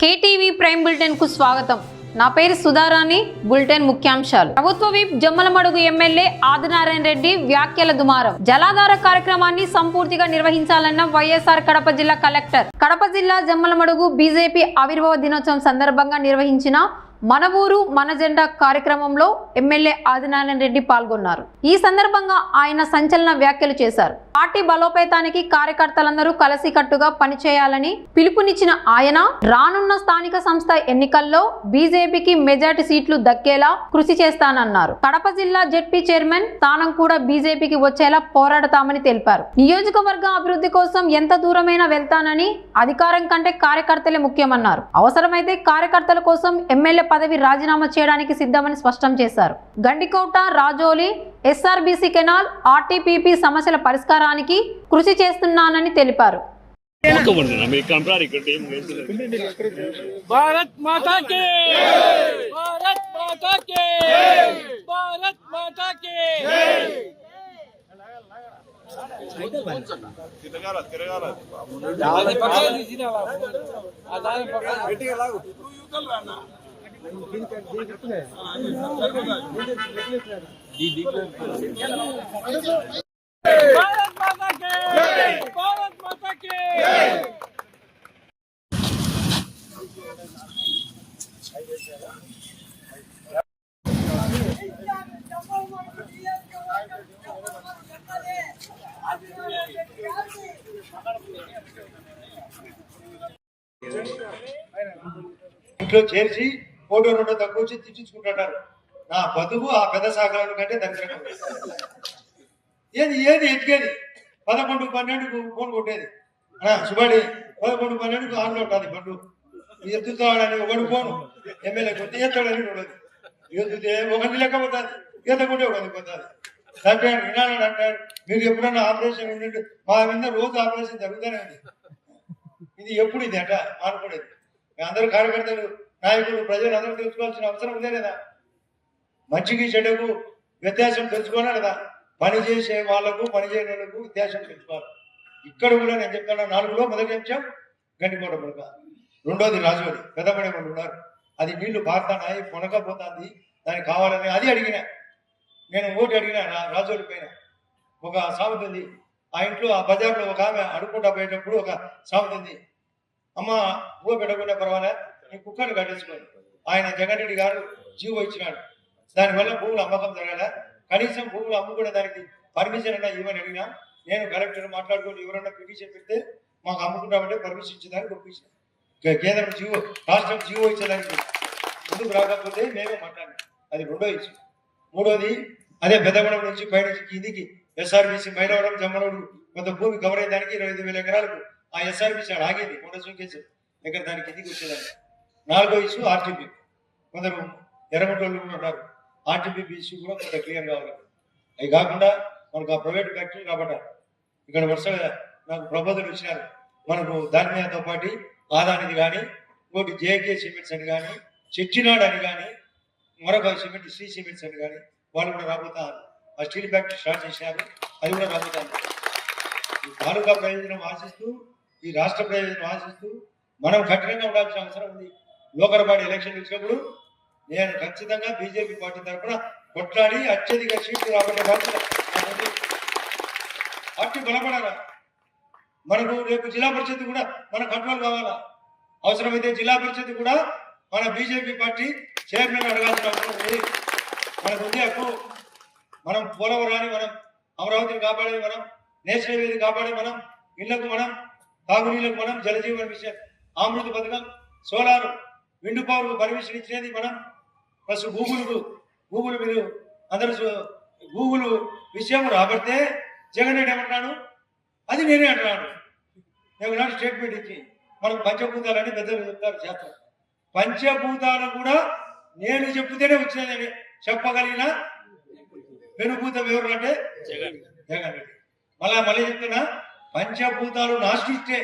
KTV prime bulletin కు స్వాగతం. నా పేరు సుధారాణి. బులెటిన్ ముఖ్యాంశాలు. ప్రభుత్వ విప్ జమ్మలమడుగు ఎమ్మెల్యే ఆదినారాయణ రెడ్డి వ్యాఖ్యల దుమారం. జలాధార కార్యక్రమాన్ని సంపూర్తిగా నిర్వహించాలన్న వైఎస్ఆర్ కడప జిల్లా కలెక్టర్. కడప జిల్లా జమ్మలమడుగు బీజేపీ ఆవిర్భావ దినోత్సవం సందర్భంగా నిర్వహించిన మన ఊరు మన జెండా కార్యక్రమంలో ఎమ్మెల్యే ఆదినారాయణ రెడ్డి పాల్గొన్నారు. ఈ సందర్భంగా ఆయన సంచలన వ్యాఖ్యలు చేశారు. పార్టీ బలోపేతానికి కార్యకర్తలందరూ కలిసికట్టుగా పనిచేయాలని పిలుపునిచ్చిన ఆయన రానున్న స్థానిక సంస్థ ఎన్నికల్లో బీజేపీకి మెజార్టీ సీట్లు దక్కేలా కృషి చేస్తానన్నారు. కడప జిల్లా జెడ్పీ చైర్మన్ స్థానం కూడా బీజేపీకి వచ్చేలా పోరాడతామని తెలిపారు. నియోజకవర్గ అభివృద్ధి కోసం ఎంత దూరమైనా వెళ్తానని, అధికారం కంటే కార్యకర్తలే ముఖ్యమన్నారు. అవసరమైతే కార్యకర్తల కోసం ఎమ్మెల్యే పదవి రాజీనామా చేయడానికి సిద్ధమని స్పష్టం చేశారు. Gandikota, Rajoli, SRBC canal, RTPP సమస్యల పరిష్కారానికి కృషి చేస్తున్నానని తెలిపారు. भारत माता के भारत माता के भारत माता के भारत माता के भारत माता के ఇంట్లో చేర్చి ఫోటో రెండో తక్కువ వచ్చి తెచ్చుకుంటారు. నా బతుకు ఆ పెద్ద సాగరాల కంటే దరిద్రంగా ఏది ఏది ఎతికేది 11-12కు ఫోన్ కొట్టేది. సుబాడి 11-12కు ఆన్లో ఉంటుంది పండు ఎత్తుతాడని ఒకడు ఫోను ఎమ్మెల్యే కొట్టి ఎత్తాడని చూడదు. ఎత్తుతే ఒకటి లెక్క పోతుంది, ఎత్తకుంటే ఒకటి పోతుంది. డాక్టర్ వినాలని అంటారు, మీరు ఎప్పుడన్నా ఆపరేషన్ ఉండి మా మీద రోజు ఆపరేషన్ జరుగుతూనే ఉంది. ఇది ఎప్పుడు ఇది అట మానుకునేది. అందరూ కార్యకర్తలు, నాయకులు, ప్రజలు అందరూ తెలుసుకోవాల్సిన అవసరం ఉందే లేదా? మంచికి చెడుకు వ్యత్యాసం తెలుసుకోవాలి కదా. పని చేసే వాళ్ళకు పని చేయని వాళ్ళకు వ్యత్యాసం తెలుసుకోవాలి. ఇక్కడ కూడా నేను చెప్తాను, 4లో మొదటి అంశం గండికోట పుడక, రెండోది రాజోలి పెద్దపడే వాళ్ళు ఉన్నారు. అది నీళ్లు పారుతానాయి, పొనకపోతుంది, దానికి కావాలని అది అడిగిన నేను ఓటు అడిగిన. రాజోలి పైన ఒక సామెత ఉంది. ఆ ఇంట్లో ఆ బజార్లో ఒక ఆమె అడుక్కుంటా పోయేటప్పుడు ఒక సామెత ఉంది, అమ్మ ఊ పెట్టకుండా పర్వాలే నీ కుక్కను కట్టేసుకోండి. ఆయన జగన్ రెడ్డి గారు జీవో ఇచ్చినాడు, దానివల్ల భూములు అమ్మకం జరగాల, కనీసం భూములు అమ్ముకునే దానికి పర్మిషన్ అన్నా ఇవ్వని అడిగినా. నేను కలెక్టర్ మాట్లాడుకొని ఎవరన్నా పిటిషన్ పెడితే మాకు అమ్ముకుంటామంటే పర్మిషన్ ఇచ్చేదానికి ఒప్పించాను. కేంద్రం జీవో, రాష్ట్రం జీవో ఇచ్చేదానికి ముందుకు రాకపోతే మేమే మాట్లాడినాం. అది రెండో ఇష్యూ. మూడోది అదే పెద్దగూడెం నుంచి పైనుంచి కిందికి ఎస్ఆర్బీసీ మైలవరం జమ్మనోడు కొంత భూమి కవర్ అయ్యేదానికి 25,000 ఎకరాలకు ఆ ఎస్ఆర్బీసీ ఆగింది. కొండ సూకేసి ఎక్కడ దానికి కిందికి వచ్చేదాన్ని. నాలుగో ఇష్యూ ఆర్టీపీ. కొందరు ఎర్రగొట్టోళ్ళు కూడా ఉన్నారు. ఆర్టీపీ ఇష్యూ కూడా కొంత క్లియర్ కావాలి. అవి కాకుండా మనకు ఆ ప్రైవేట్ ఫ్యాక్టరీ కాబట్టి ఇక్కడ వరుసగా నాకు ప్రబోధనలు ఇచ్చినారు. మనకు దానితో పాటు ఆదానిది కానీ, ఇంకోటి జేకే సిమెంట్స్ అని కానీ, చెచ్చినాడు అని కానీ, మరొక సిమెంట్ శ్రీ సిమెంట్స్ అని కానీ వాళ్ళు కూడా రాబోతారు. ఆ స్టీల్ ఫ్యాక్టరీ స్టార్ట్ చేసినారు, అది కూడా రాబోతారు. ఈ తాలూకా ప్రయోజనం ఆశిస్తూ, ఈ రాష్ట్ర ప్రయోజనం ఆశిస్తూ మనం కఠినంగా ఉండాల్సిన అవసరం ఉంది. లోకల్ బాడీ ఎలక్షన్ వచ్చినప్పుడు నేను ఖచ్చితంగా బీజేపీ పార్టీ తరఫున కొట్లాడి అత్యధిక సీట్లు రాబట్టే బాధ్యత పార్టీ బలపడాలా. మనకు రేపు జిల్లా పరిషత్ కూడా మన కంట్రోల్ కావాలా. అవసరమైతే జిల్లా పరిషత్ కూడా మన బీజేపీ పార్టీ చైర్మన్ అడగాల్సిన అవసరం ఉంది. మనకు ఉంది హక్కు. మనం పోలవరాన్ని మనం, అమరావతిని కాపాడేది మనం, నేషనల్ హైవేని కాపాడేది మనం, ఇళ్లకు మనం, తాగునీళ్లకు మనం, జలజీవన మిషన్, అమృత పథకం, సోలార్, విండ్ పవర్ పర్మిషన్ ఇచ్చినది మనం. ప్లస్ గూగుల్ మీరు అందరూ గూగుల్ విషయం రాబడితే జగన్ రెడ్డి ఏమంటున్నాడు, అది నేనే అంటున్నాడు. నేను స్టేట్మెంట్ ఇచ్చి మనకు పంచభూతాలని పెద్దలు చెప్తారు శాస్త్రం. పంచభూతాలు కూడా నేను చెప్తేనే వచ్చినదని చెప్పగలిగిన పెనుభూతం ఎవరు అంటే జగన్ రెడ్డి. మళ్ళీ చెప్తున్నా, పంచభూతాలు నాశిస్తే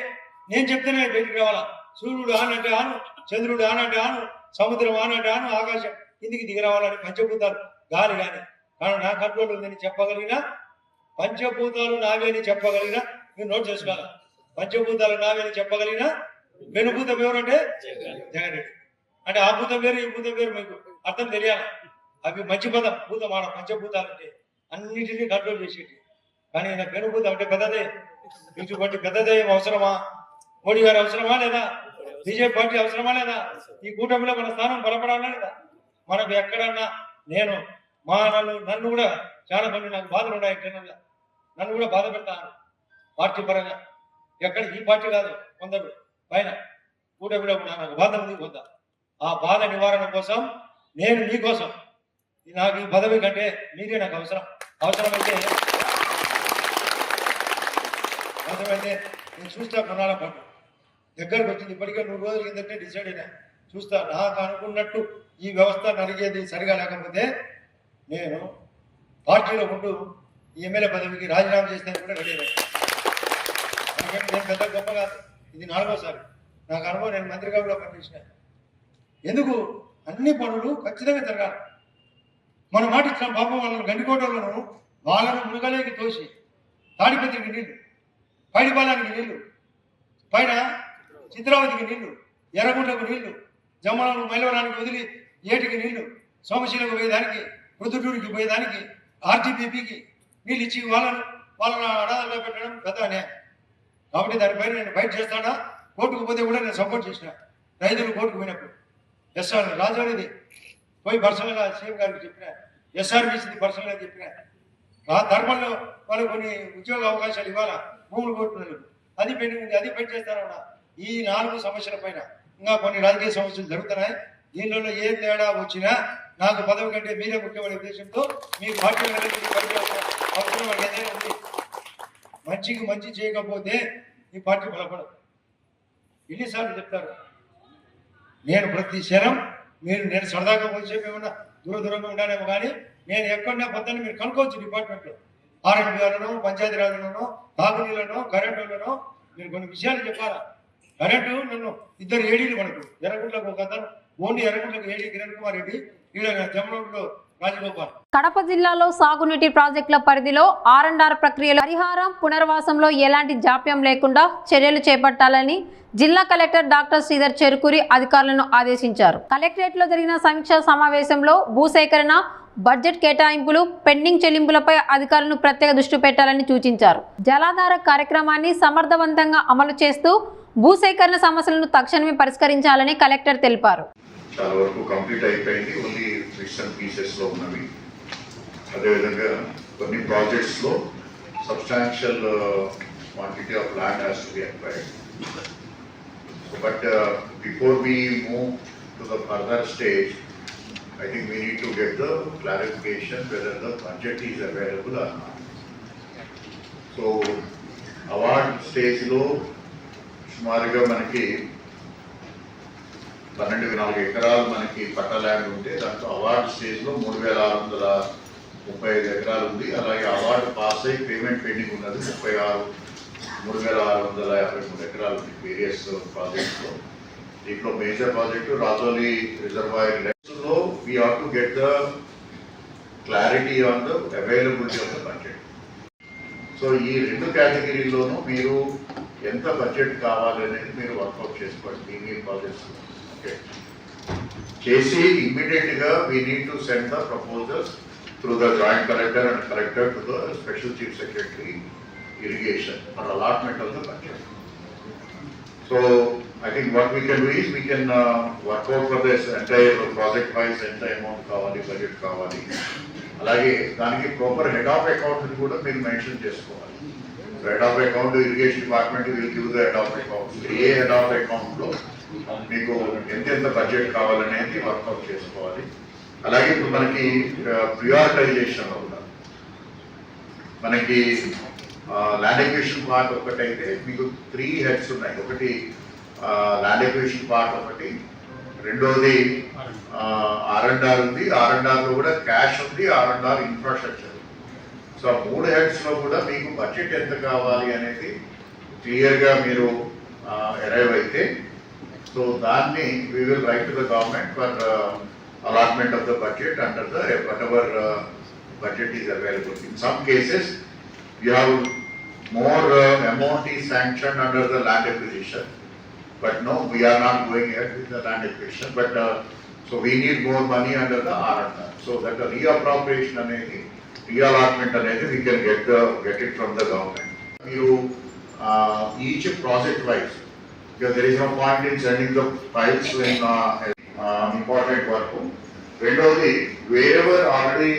నేను చెప్తేనే బయటికి రావాలా. సూర్యుడు ఆనంటే ఆను, చంద్రుడు ఆనంటే ఆను, సముద్రం ఆనంటే ఆను, ఆకాశం కిందికి దిగి రావాలని పంచభూతాలు గాలి కానీ కానీ నా కంట్రోల్ ఉందని చెప్పగలిగిన, పంచభూతాలు నావే అని చెప్పగలిగిన, మీరు నోట్ చేసుకోవాలి. పంచభూతాలు నావే అని చెప్పగలిగిన వెనుభూతం ఎవరు అంటే జగన్ రెడ్డి. అంటే ఆ భూతం వేరు ఈ భూతం వేరు మీకు అర్థం తెలియాలి. అవి మంచి పదం భూతం ఆడ పంచభూతాలంటే అన్నిటినీ కంట్రోల్ చేసేటి. కానీ ఈయన పెనుభూతం అంటే పెద్దదే, ఇటువంటి పెద్దదే అవసరమా? మోడీ గారు అవసరమా లేదా? బీజేపీ పార్టీ అవసరమా లేదా? ఈ కూటమిలో మన స్థానం బలపడాలా లేదా? మనకు ఎక్కడన్నా నేను నన్ను కూడా చాలా మంది నాకు బాధలు ఉన్నాయి, జనంలో నన్ను కూడా బాధ పెడతాను పార్టీ పరంగా. ఎక్కడ ఈ పార్టీ కాదు, కొందరు పైన కూటమిలో కూడా నాకు బాధ ఉంది కొంత. ఆ బాధ నివారణ కోసం నేను మీకోసం నాకు ఈ పదవి కంటే మీరే నాకు అవసరమైతే నేను చూస్తా కొనాల పట్టు దగ్గరకు వచ్చింది. ఇప్పటికే 100 రోజుల కిందటే డిసైడ్ అయినా చూస్తా. నాకు అనుకున్నట్టు ఈ వ్యవస్థ నడిగేది సరిగా లేకపోతే నేను పార్టీలో ఉంటూ ఈ ఎమ్మెల్యే పదవికి రాజీనామా చేస్తే కూడా రెడీ అయ్యాను. నేను పెద్ద గొప్ప కాదు, ఇది 4వసారి నాకు అనుభవం. నేను మంత్రిగా కూడా పనిచేసిన. ఎందుకు అన్ని పనులు ఖచ్చితంగా జరగాలి. మనం మాట ఇచ్చిన పాపం వాళ్ళను గండికోటలను వాళ్ళను మునగలేకి తోసి తాడిపత్రికి నీళ్లు, పైడిపాలానికి నీళ్లు, పైన చిత్రావతికి నీళ్లు, ఎర్రగుంటకు నీళ్లు, జమ్మలను మైలవరానికి వదిలి ఏటికి నీళ్లు, సోమశీలకు పోయేదానికి, ప్రొద్దుటూరికి పోయేదానికి, ఆర్టీపీపీకి నీళ్ళు ఇచ్చి వాళ్ళని అడాదల్లో పెట్టడం పెద్ద అన్యాయం. కాబట్టి దానిపైన నేను ఫైట్ చేస్తానా. కోర్టుకు పోతే కూడా నేను సపోర్ట్ చేసిన. రైతులు కోర్టుకు పోయినప్పుడు ఎస్ఆర్ రాజానిది పోయి పర్సనల్గా సీఎం గారికి చెప్పిన, ఎస్ఆర్బీసీది పర్సనల్గా చెప్పిన. ఆ ధర్మంలో వాళ్ళు కొన్ని ఉద్యోగ అవకాశాలు ఇవ్వాలా భూములు కోరుతున్నారు, అది పెండింగ్ ఉంది, అది ఫైట్ చేస్తారన్నా. ఈ 4 సమస్యల పైన ఇంకా కొన్ని రాజకీయ సమస్యలు జరుగుతున్నాయి. దీనిలో ఏ తేడా వచ్చినా నాకు పదవి కంటే మీరే ముఖ్యమైన ఉద్దేశంతో మీ పార్టీ అవసరం ఏదైనా ఉంది. మంచికి మంచి చేయకపోతే ఈ పార్టీ బలపడదు. ఎన్నిసార్లు చెప్తారు. నేను ప్రతి క్షణం నేను సరదాగా వచ్చేపు ఏమన్నా దూరంగా ఉండాలేమో కానీ నేను ఎక్కడన్నా పొద్దున్న మీరు కనుక్కోవచ్చు. డిపార్ట్మెంట్లో ఆర్ఎండ్బిఆర్లోనో, పంచాయతీరాజ్లోనో, తాగునీళ్ళనో, కరెంటులోనో మీరు కొన్ని విషయాలు చెప్పాలా. కరెంటు నన్ను 2 ఏడీలు మనకు ఎర్రగుంట్లకు ఒక అతను, ఓన్లీ ఎర్రగుంట్లకు ఏడీ కిరణ్ కుమార్ రెడ్డి, ఈడ జమ్మలో రాజగోపాల్. కడప జిల్లాలో సాగునీటి ప్రాజెక్టుల పరిధిలో R&R ప్రక్రియలో పరిహారం పునర్వాసంలో ఎలాంటి జాప్యం లేకుండా చర్యలు చేపట్టాలని జిల్లా కలెక్టర్ డాక్టర్ శ్రీధర్ చెరుకూరి అధికారులను ఆదేశించారు. కలెక్టరేట్ లో జరిగిన సమీక్షా సమావేశంలో భూసేకరణ, బడ్జెట్ కేటాయింపులు, పెండింగ్ చెల్లింపులపై అధికారులను ప్రత్యేక దృష్టి పెట్టాలని సూచించారు. జలాధార కార్యక్రమాన్ని సమర్థవంతంగా అమలు చేస్తూ భూసేకరణ సమస్యలను తక్షణమే పరిష్కరించాలని కలెక్టర్ తెలిపారు. చాలా వరకు కంప్లీట్ అయిపోయింది, ఓన్లీ బిట్స్ అండ్ పీసెస్లో ఉన్నవి. అదేవిధంగా కొన్ని ప్రాజెక్ట్స్లో substantial quantity of land has to be acquired. But before we move to the further stage, I think we need to get the clarification whether the budget is available or not. So award stage lo సుమారుగా మనకి 12,4 ఎకరాలు మనకి పట్ట land ఉంటే దాంట్లో award స్టేజ్లో 3,635 ఎకరాలు ఉంది. అలాగే అవార్డు పాస్ అయ్యి పేమెంట్ పెండింగ్ ఉన్నది 3,653 ఎకరాలు ఉంది వేరియస్ ప్రాజెక్ట్స్లో. దీంట్లో మేజర్ ప్రాజెక్టు రాజోలి రిజర్వాయర్ లో we have to get the clarity on the availability of the budget. So ఈ 2 కేటగిరీలోనూ మీరు ఎంత బడ్జెట్ కావాలి అనేది మీరు వర్కౌట్ చేసుకోండి. మీ ప్రాజెక్ట్స్ ఓకే చేసి ఇమ్మీడియట్గా we need to send the proposals through the joint collector and collector to the special chief secretary irrigation for allotment of the budget. So I think what we can do is we can work out for this entire project wise ఎంత amount కావాలి, budget కావాలి. అలాగే దానికి proper head of account కూడా మీరు mention చేసుకోవాలి. Head of account irrigation department will give the head of account. A head of అకౌంట్లో మీకు ఎంత బడ్జెట్ కావాలనేది వర్కౌట్ చేసుకోవాలి. అలాగే ఇప్పుడు మనకి ప్రియారిటైజేషన్ అవుతారు. మనకి ల్యాండ్ ఎక్విజిషన్ పార్ట్ ఒకటైతే మీకు 3 హెడ్స్ ఉన్నాయి. ఒకటి ల్యాండ్ ఎక్విజిషన్ పార్ట్ ఒకటి, రెండోది R&R ఉంది. R&Rలో కూడా క్యాష్ ఉంది, R&R ఇన్ఫ్రాస్ట్రక్చర్. సో 3 హెడ్స్లో కూడా మీకు బడ్జెట్ ఎంత కావాలి అనేది క్లియర్గా మీరు అరైవ్ అయితే సో దాన్ని we will write to the government for allotment of the budget under the what ever budget is available. In some cases you have more amount is sanctioned under the land acquisition. But no, we are not going ahead with the land acquisition. But so we need more money under the R&R. So that the reappropriation అనేది, reallotment అనేది we can get it from the government. You each project wise, because there is no point in sending the files in important work. రెండోది, wherever already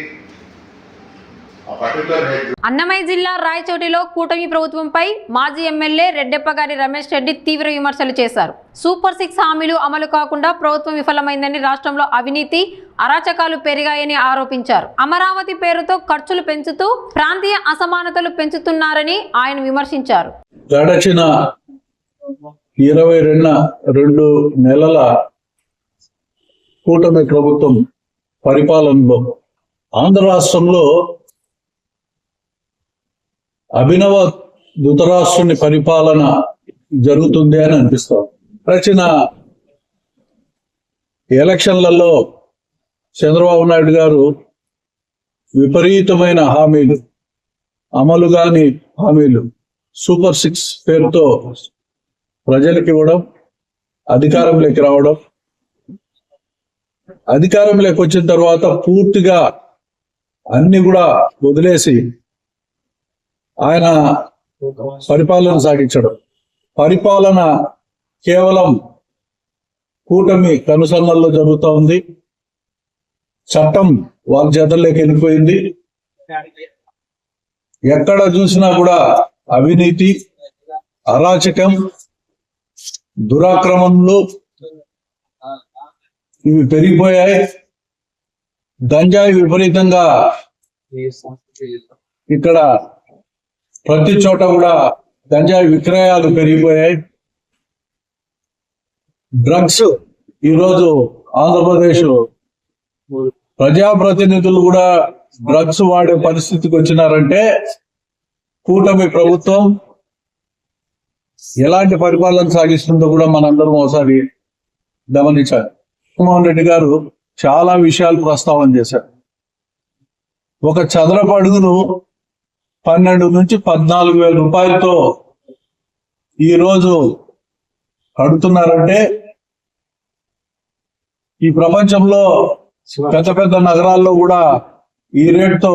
a particular head. Annamayya జిల్లా రాయచోటిలో కూటమి ప్రభుత్వంపై మాజీ MLA రెడ్డెప్పగారి Ramesh Reddy తీవ్ర విమర్శలు చేశారు. సూపర్ 6 హామీలు అమలు కాకుండా ప్రభుత్వం విఫలమైందని, రాష్ట్రంలో అవినీతి అరాచకాలు పెరిగాయని ఆరోపించారు. అమరావతి పేరుతో ఖర్చులు పెంచుతూ ప్రాంతీయ అసమానతలు పెంచుతున్నారని ఆయన విమర్శించారు. గడచిన 22 నెలల కూటమి ప్రభుత్వం పరిపాలనలో ఆంధ్ర రాష్ట్రంలో అభినవ ధృతరాష్ట్రుని పరిపాలన జరుగుతుంది అని అనిపిస్తాం. గడిచిన ఎలక్షన్లలో చంద్రబాబు నాయుడు గారు విపరీతమైన హామీలు, అమలు కాని హామీలు, సూపర్ 6 పేరుతో ప్రజలకు ఇవ్వడం, అధికారంలోకి రావడం, అధికారంలోకి వచ్చిన తర్వాత పూర్తిగా అన్ని కూడా వదిలేసి ఆయన పరిపాలన సాగించడం. పరిపాలన కేవలం కూటమి కనుసన్నల్లో జరుగుతూ ఉంది. చట్టం వాళ్ళ చేతల్లోకి వెళ్ళిపోయింది. ఎక్కడ చూసినా కూడా అవినీతి, అరాచకం, దురాక్రమణలు ఇవి పెరిగిపోయాయి. గంజాయి విపరీతంగా ఇక్కడ ప్రతి చోట కూడా గంజాయి విక్రయాలు పెరిగిపోయాయి. డ్రగ్స్ ఈరోజు ఆంధ్రప్రదేశ్ ప్రజాప్రతినిధులు కూడా డ్రగ్స్ వాడే పరిస్థితికి వచ్చినారంటే కూటమి ప్రభుత్వం ఎలాంటి పరిపాలన సాగిస్తుందో కూడా మనందరం ఒకసారి గమనించాలి. జగన్మోహన్ రెడ్డి గారు చాలా విషయాలు ప్రస్తావన చేశారు. ఒక చదరపు అడుగును 12 నుంచి 14 వేల రూపాయలతో ఈరోజు కడుతున్నారంటే ఈ ప్రపంచంలో పెద్ద పెద్ద నగరాల్లో కూడా ఈ రేట్తో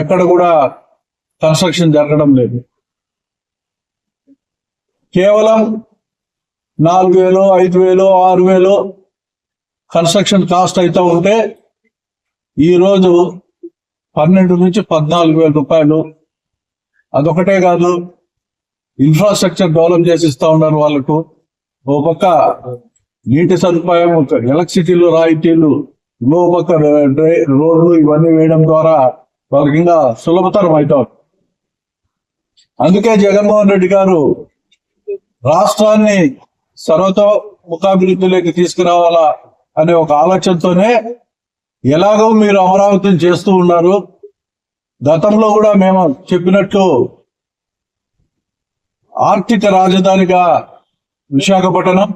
ఎక్కడ కూడా కన్స్ట్రక్షన్ జరగడం లేదు. కేవలం 4,000, 5,000, 6,000 కన్స్ట్రక్షన్ కాస్ట్ అయితే ఉంటే ఈరోజు 12 నుంచి 14,000 రూపాయలు. అదొకటే కాదు, ఇన్ఫ్రాస్ట్రక్చర్ డెవలప్ చేసి ఇస్తా ఉన్నారు వాళ్ళకు. ఓ పక్క నీటి సదుపాయం, ఎలక్ట్రిసిటీలు రాయితీలు, ఇంకో పక్క రోడ్లు ఇవన్నీ వేయడం ద్వారా వాళ్ళకి ఇంకా సులభతరం అవుతారు. అందుకే జగన్మోహన్ రెడ్డి గారు రాష్ట్రాన్ని సర్వతోముఖాభివృద్ధిలోకి తీసుకురావాలా అనే ఒక ఆలోచనతోనే ఎలాగో మీరు అమరావతిని చేస్తూ ఉన్నారు. గతంలో కూడా మేము చెప్పినట్టు ఆర్థిక రాజధానిగా విశాఖపట్నం,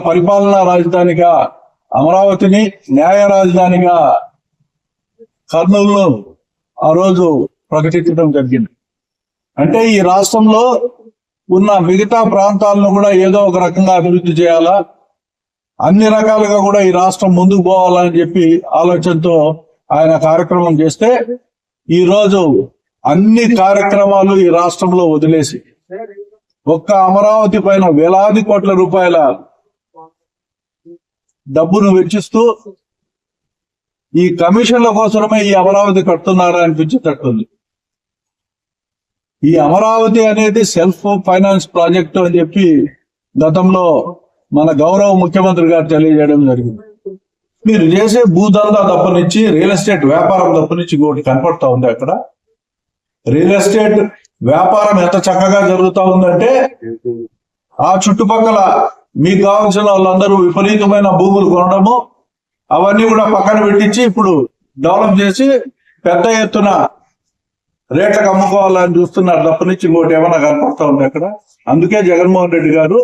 పరిపాలనా రాజధానిగా అమరావతిని, న్యాయ రాజధానిగా కర్నూలును ఆ రోజు ప్రకటించడం జరిగింది. అంటే ఈ రాష్ట్రంలో ఉన్న మిగతా ప్రాంతాలను కూడా ఏదో ఒక రకంగా అభివృద్ధి చేయాలా, అన్ని రకాలుగా కూడా ఈ రాష్ట్రం ముందుకు పోవాలని చెప్పి ఆలోచనతో ఆయన కార్యక్రమం చేస్తే ఈరోజు అన్ని కార్యక్రమాలు ఈ రాష్ట్రంలో వదిలేసి ఒక్క అమరావతి పైన వేలాది కోట్ల రూపాయల డబ్బును వెచ్చిస్తూ ఈ కమిషన్ల కోసమే ఈ అమరావతి కడుతున్నారా అనిపించేటట్టుంది. ఈ అమరావతి అనేది సెల్ఫ్ ఫైనాన్స్ ప్రాజెక్ట్ అని చెప్పి గతంలో మన గౌరవ ముఖ్యమంత్రి గారు తెలియజేయడం జరిగింది. మీరు చేసే భూదందా తప్పనిచ్చి, రియల్ ఎస్టేట్ వ్యాపారం తప్పనిచ్చి ఇంకోటి కనపడతా ఉంది. అక్కడ రియల్ ఎస్టేట్ వ్యాపారం ఎంత చక్కగా జరుగుతా ఉందంటే ఆ చుట్టుపక్కల మీకు కావాల్సిన వాళ్ళందరూ విపరీతమైన భూములు కొనడము, అవన్నీ కూడా పక్కన పెట్టించి ఇప్పుడు డెవలప్ చేసి పెద్ద ఎత్తున రేట్లకు అమ్ముకోవాలని చూస్తున్నారు తప్పనిచ్చి ఇంకోటి ఏమైనా కనపడతా ఉంది అక్కడ. అందుకే జగన్మోహన్ రెడ్డి గారు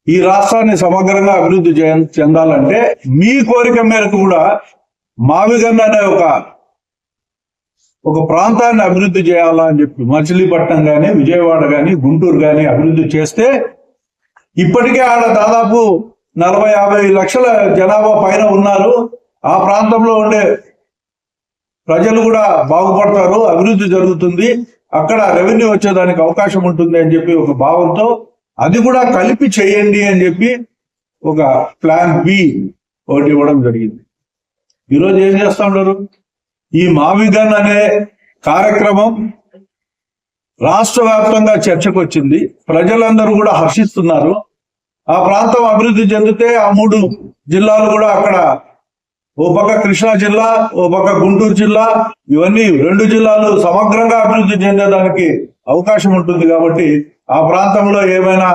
ఈ రాష్ట్రాన్ని సమగ్రంగా అభివృద్ధి చెందాలంటే మీ కోరిక మేరకు కూడా మావిగన్ అనే ఒక ప్రాంతాన్ని అభివృద్ధి చేయాలా అని చెప్పి మచిలీపట్నం కానీ, విజయవాడ కానీ, గుంటూరు కానీ అభివృద్ధి చేస్తే ఇప్పటికే ఆడ దాదాపు 40-50 లక్షల జనాభా పైన ఉన్నారు. ఆ ప్రాంతంలో ఉండే ప్రజలు కూడా బాగుపడతారు, అభివృద్ధి జరుగుతుంది, అక్కడ రెవెన్యూ వచ్చేదానికి అవకాశం ఉంటుంది అని చెప్పి ఒక భావంతో అది కూడా కలిపి చేయండి అని చెప్పి ఒక ప్లాన్ బి ఒకటి ఇవ్వడం జరిగింది. ఈరోజు ఏం చేస్తా ఉన్నారు? ఈ మావిగన్ అనే కార్యక్రమం రాష్ట్ర వ్యాప్తంగా చర్చకు వచ్చింది. ప్రజలందరూ కూడా హర్షిస్తున్నారు. ఆ ప్రాంతం అభివృద్ధి చెందితే ఆ 3 జిల్లాలు కూడా అక్కడ, ఓ పక్క కృష్ణా జిల్లా, ఓ పక్క గుంటూరు జిల్లా, ఇవన్నీ 2 జిల్లాలు సమగ్రంగా అభివృద్ధి చెందేదానికి అవకాశం ఉంటుంది. కాబట్టి ఆ ప్రాంతంలో ఏమైనా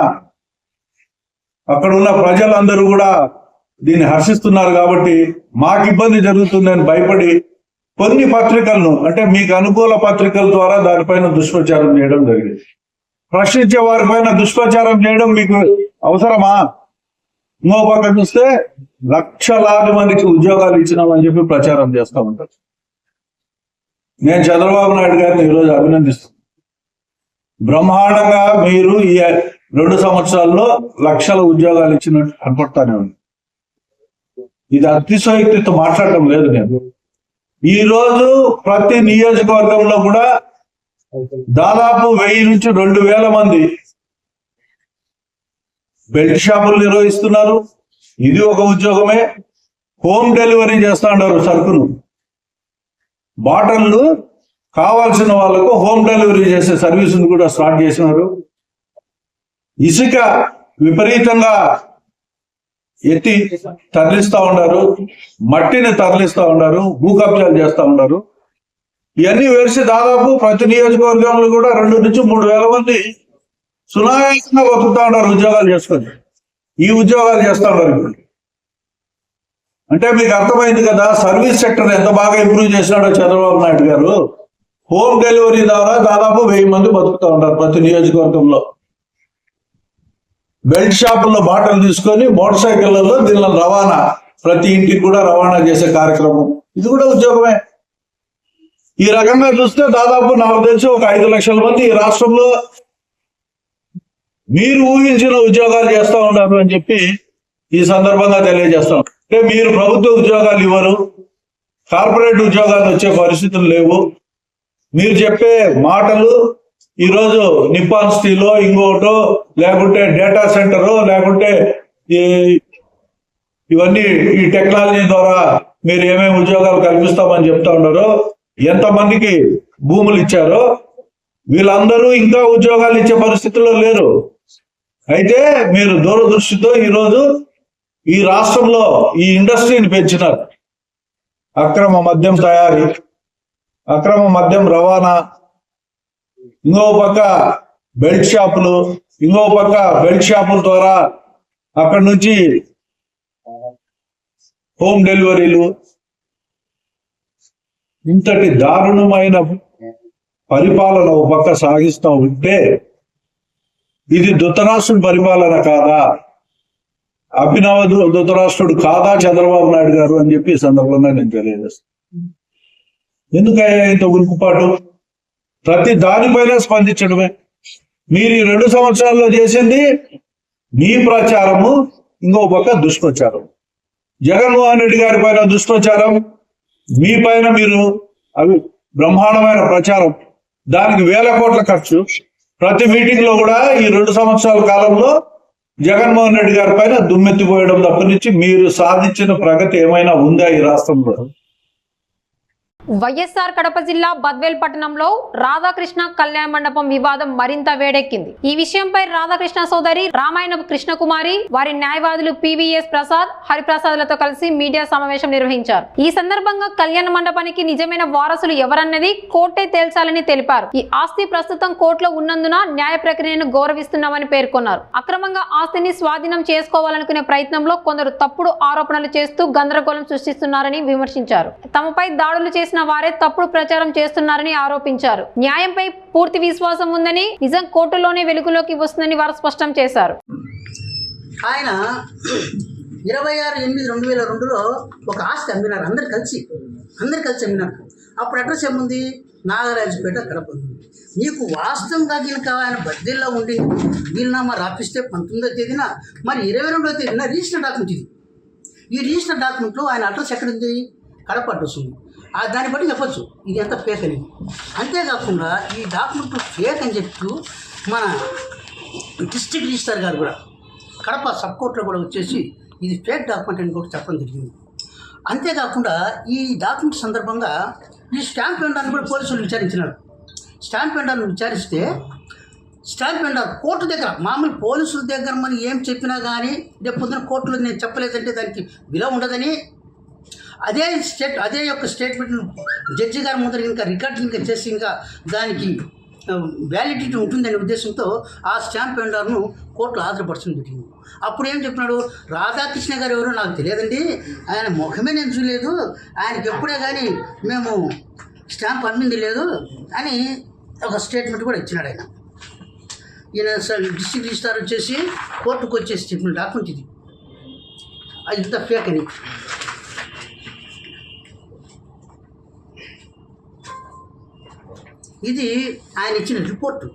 అక్కడ ఉన్న ప్రజలందరూ కూడా దీన్ని హర్షిస్తున్నారు. కాబట్టి మాకు ఇబ్బంది జరుగుతుందని భయపడి కొన్ని పత్రికలను, అంటే మీకు అనుకూల పత్రికల ద్వారా దానిపైన దుష్ప్రచారం చేయడం జరిగింది. ప్రశ్నించే వారిపైన దుష్ప్రచారం చేయడం మీకు అవసరమా? ఇంకో పక్క చూస్తే లక్షలాది మందికి ఉద్యోగాలు ఇచ్చినామని చెప్పి ప్రచారం చేస్తూ ఉంటారు. నేను చంద్రబాబు నాయుడు గారిని ఈరోజు అభినందిస్తున్నాను. బ్రహ్మాండంగా మీరు ఈ 2 సంవత్సరాల్లో లక్షల ఉద్యోగాలు ఇచ్చినట్టు కనపడతానే ఉంది. ఇది అతిశయోక్తితో మాట్లాడటం లేదు. నేను ఈ రోజు ప్రతి నియోజకవర్గంలో కూడా దాదాపు 1000 నుంచి 2000 మంది బెల్ట్ షాపులు నిర్వహిస్తున్నారు. ఇది ఒక ఉద్యోగమే. హోమ్ డెలివరీ చేస్తా ఉన్నారు. సరుకులు, బాటళ్ళు కావాల్సిన వాళ్ళకు హోమ్ డెలివరీ చేసే సర్వీసును కూడా స్టార్ట్ చేసినారు. ఇసుక విపరీతంగా ఎత్తి తరలిస్తా ఉన్నారు, మట్టిని తరలిస్తా ఉన్నారు, భూ కబ్జాలు చేస్తా ఉన్నారు. ఇవన్నీ వేసి దాదాపు ప్రతి నియోజకవర్గంలో కూడా 2 నుంచి 3 వేల మంది సునాయాసంగా బతుకుతా ఉన్నారు ఉద్యోగాలు చేసుకొని. ఈ ఉద్యోగాలు చేస్తా ఉన్నారు. ఇప్పుడు అంటే మీకు అర్థమైంది కదా సర్వీస్ సెక్టర్ ఎంత బాగా ఇంప్రూవ్ చేసినాడో చంద్రబాబు నాయుడు గారు. హోమ్ డెలివరీ ద్వారా దాదాపు 1000 మంది బతుకుతా ఉంటారు ప్రతి నియోజకవర్గంలో. బెల్ట్ షాపుల్లో బాటలు తీసుకొని మోటార్ సైకిళ్లలో దీనిని రవాణా, ప్రతి ఇంటికి కూడా రవాణా చేసే కార్యక్రమం, ఇది కూడా ఉద్యోగమే. ఈ రకంగా చూస్తే దాదాపు నాకు తెలిసి ఒక 5 లక్షల మంది ఈ రాష్ట్రంలో మీరు ఊహించిన ఉద్యోగాలు చేస్తా ఉన్నారు అని చెప్పి ఈ సందర్భంగా తెలియజేస్తాం. అంటే మీరు ప్రభుత్వ ఉద్యోగాలు ఇవ్వరు, కార్పొరేట్ ఉద్యోగాలు వచ్చే పరిస్థితులు లేవు. మీరు చెప్పే మాటలు ఈరోజు నిప్పాన్ స్టీలో, ఇంకోటో, లేకుంటే డేటా సెంటరో, లేకుంటే ఇవన్నీ ఈ టెక్నాలజీ ద్వారా మీరు ఏమేమి ఉద్యోగాలు కల్పిస్తామని చెప్తా ఉన్నారో, ఎంతమందికి భూములు ఇచ్చారో, వీళ్ళందరూ ఇంకా ఉద్యోగాలు ఇచ్చే పరిస్థితుల్లో లేరు. అయితే మీరు దూరదృష్టితో ఈరోజు ఈ రాష్ట్రంలో ఈ ఇండస్ట్రీని పెంచినారు. అక్రమ మద్యం తయారీ, అక్రమ మద్యం రవాణా, ఇంకో పక్క బెల్ట్ షాపులు, ఇంకో పక్క బెల్ట్ షాపుల ద్వారా అక్కడి నుంచి హోమ్ డెలివరీలు. ఇంతటి దారుణమైన పరిపాలన ఒక పక్క సాగిస్తూ ఉంటే ఇది ధృతరాష్ట్రుడి పరిపాలన కాదా? అభినవ ధృతరాష్ట్రుడు కాదా చంద్రబాబు నాయుడు గారు అని చెప్పి ఈ సందర్భంగా నేను తెలియజేస్తాను. ఎందుకయ్యా ఇంత ఉరుకుపాటు? ప్రతి దానిపైన స్పందించడమే. మీరు ఈ 2 సంవత్సరాల్లో చేసింది మీ ప్రచారము, ఇంకో పక్క దుష్ప్రచారం. జగన్మోహన్ రెడ్డి గారి పైన దుష్ప్రచారం, మీ పైన మీరు అవి బ్రహ్మాండమైన ప్రచారం, దానికి 1000 కోట్ల ఖర్చు. ప్రతి మీటింగ్ లో కూడా ఈ 2 సంవత్సరాల కాలంలో జగన్మోహన్ రెడ్డి గారి పైన దుమ్మెత్తిపోయడం తప్ప నుంచి మీరు సాధించిన ప్రగతి ఏమైనా ఉందా ఈ రాష్ట్రంలో? వైఎస్ఆర్ కడప జిల్లా బద్వేల్ పట్టణంలో రాధాకృష్ణ కళ్యాణ మండపం వివాదం మరింత వేడెక్కింది. ఈ విషయంపై రాధాకృష్ణ సోదరి రామాయణపు కృష్ణకుమారి, వారి న్యాయవాదులు పివిఎస్ ప్రసాద్, హరిప్రసాద్లతో కలిసి మీడియా సమావేశం నిర్వహించారు. ఈ సందర్భంగా కళ్యాణ మండపానికి నిజమైన వారసులు ఎవరన్నది కోర్టే తేల్చాలని తెలిపారు. ఈ ఆస్తి ప్రస్తుతం కోర్టులో ఉన్నందున న్యాయ ప్రక్రియను గౌరవిస్తున్నామని పేర్కొన్నారు. అక్రమంగా ఆస్తిని స్వాధీనం చేసుకోవాలనుకునే ప్రయత్నంలో కొందరు తప్పుడు ఆరోపణలు చేస్తూ గందరగోళం సృష్టిస్తున్నారని విమర్శించారు. తమపై దాడులు చేసిన వారే తప్పుడు ప్రచారం చేస్తున్నారని ఆరోపించారు. న్యాయంపై పూర్తి విశ్వాసం ఉందని, నిజం కోర్టులోనే వెలుగులోకి వస్తుందని వారు స్పష్టం చేశారు. ఆయన 26/8/2002లో ఒక ఆస్తి అమ్మినారు. అందరు కలిసి అమ్మినారు. అప్పుడు అడ్రస్ ఏముంది? నాగరాజుపేట కడప. నీకు వాస్తవంగా కనుక ఆయన బద్దెల్లో ఉండి వీలునామా రాపిస్తే 19వ తేదీన మరి 22వ తేదీన రిజిస్టర్ డాక్యుమెంట్ ఇది. ఈ రిజిస్టర్ డాక్యుమెంట్లో ఆయన అడ్రస్ ఎక్కడుంది? కడప అడ్రస్ ఉంది. దాన్ని బట్టి చెప్పచ్చు ఇది ఎంత ఫేక్ అని. అంతేకాకుండా ఈ డాక్యుమెంట్ ఫేక్ అని చెప్పి మన డిస్ట్రిక్ట్ రిజిస్టర్ గారు కూడా కడప సబ్ కోర్టులో కూడా వచ్చేసి ఇది ఫేక్ డాక్యుమెంట్ అని కూడా చెప్పడం జరిగింది. అంతేకాకుండా ఈ డాక్యుమెంట్ సందర్భంగా ఈ స్టాంప్ వెండర్ని కూడా పోలీసులు విచారించినారు. స్టాంప్ వెండర్ని విచారిస్తే స్టాంప్ వెండర్ కోర్టు దగ్గర మామూలు పోలీసుల దగ్గర మనం ఏం చెప్పినా కానీ రేపు పొద్దున కోర్టులో నేను చెప్పలేదంటే దానికి విలువ ఉండదని అదే యొక్క స్టేట్మెంట్ జడ్జి గారి ముందర ఇంకా రికార్డింగ్ చేసి ఇంకా దానికి వ్యాలిడిటీ ఉంటుందనే ఉద్దేశంతో ఆ స్టాంప్ వెండర్ను కోర్టులో హాజరుపరచడం జరిగింది. అప్పుడు ఏం చెప్పినాడు? రాధాకృష్ణ గారు ఎవరో నాకు తెలియదండి, ఆయన ముఖమే నేను చూడలేదు, ఆయనకి ఎప్పుడే కానీ మేము స్టాంప్ అమ్మింది లేదు అని ఒక స్టేట్మెంట్ కూడా ఇచ్చినాడు ఆయన. ఈయన డిస్ట్రిక్ట్ రిజిస్ట్రార్ వచ్చేసి కోర్టుకు వచ్చేసి చెప్పిన డాక్యుమెంట్ ఇది, అది ఇంత ఫేక్ అని. ఇది ఆయన ఇచ్చిన రిపోర్టు.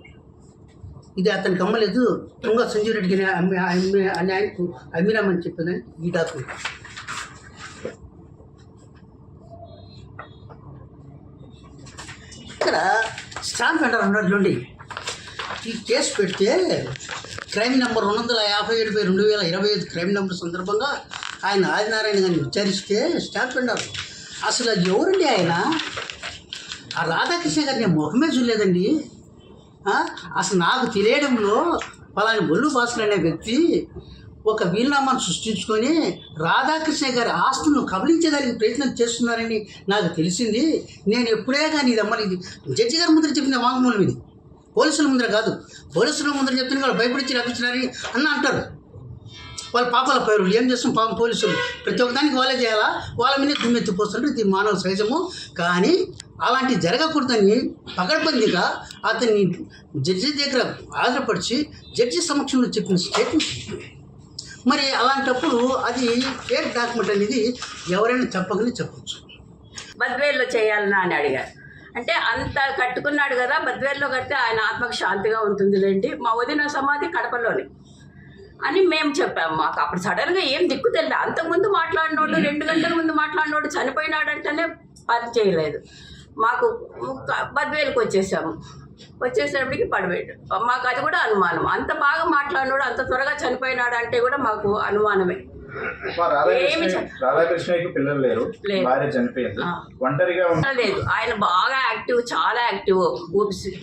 ఇది అతనికి అమ్మలేదు, తుంగ సంజీవ్ రెడ్డికి ఆయనకు అమ్మినామని చెప్పిందని ఈ డాక్యుమెంట్. ఇక్కడ స్టాంప్ వెండర్ ఉన్నాడు చూడండి. ఈ కేసు పెడితే క్రైమ్ నెంబర్ 257/2025 క్రైమ్ నెంబర్ సందర్భంగా ఆయన ఆదినారాయణ గారిని విచారిస్తే స్టాంప్ వెండర్ అసలు ఎవరండి ఆయన? ఆ రాధాకృష్ణ గారిని నేను ముఖమే చూడలేదండి, అసలు నాకు తెలియడంలో పలాని బొల్లు భాస్కర్ అనే వ్యక్తి ఒక వీలునామాను సృష్టించుకొని రాధాకృష్ణ గారి ఆస్తులను కబలించేదానికి ప్రయత్నం చేస్తున్నారని నాకు తెలిసింది. నేను ఎప్పుడే కానీ ఇది అమ్మని, ఇది జడ్జి గారి ముందర చెప్పిన వాంగ్మూలం, ఇది పోలీసుల ముందర కాదు. పోలీసుల ముందర చెప్తున్న వాళ్ళు భయపడిచ్చి రప్పించినారని అంటారు. వాళ్ళ పాపాల పైరు ఏం చేస్తాం? పాపం పోలీసులు ప్రతి ఒక్కదానికి వాళ్ళే చేయాలా? వాళ్ళ మీద దుమ్మెత్తిపోస్తుంటే ఇది మానవ సహజము. కానీ అలాంటి జరగకూడదని పకడ్బందీగా అతన్ని జడ్జి దగ్గర హాజరుపరిచి జడ్జి సమక్షంలో చెప్పిన స్టేట్మెంట్. మరి అలాంటప్పుడు అది ఫేక్ డాక్యుమెంట్ అనేది ఎవరైనా చెప్పగలి చెప్పచ్చు. బద్వేల్లో చేయాలన్నా అని అడిగారు. అంటే అంత కట్టుకున్నాడు కదా, బద్వేల్లో కడితే ఆయన ఆత్మకు శాంతిగా ఉంటుందిలేండి, మా వదిన సమాధి కడపలోనే అని మేము చెప్పాము. మాకు అప్పుడు సడన్గా ఏం దిక్కు తెలియదు. అంతకుముందు మాట్లాడినోడు 2 గంటల ముందు మాట్లాడినోడు చనిపోయినాడంటేనే పని చేయలేదు. మాకు బద్వేలుకి వచ్చేసేపటికి పడిపోయాడు. మాకు అది కూడా అనుమానం. అంత బాగా మాట్లాడినోడు అంత త్వరగా చనిపోయినాడు అంటే కూడా మాకు అనుమానమే. రాధాకృష్ణకి పిల్లలు లేరు, భార్య చనిపోయింది, ఒంటరిగా లేదు. ఆయన బాగా యాక్టివ్, చాలా యాక్టివ్.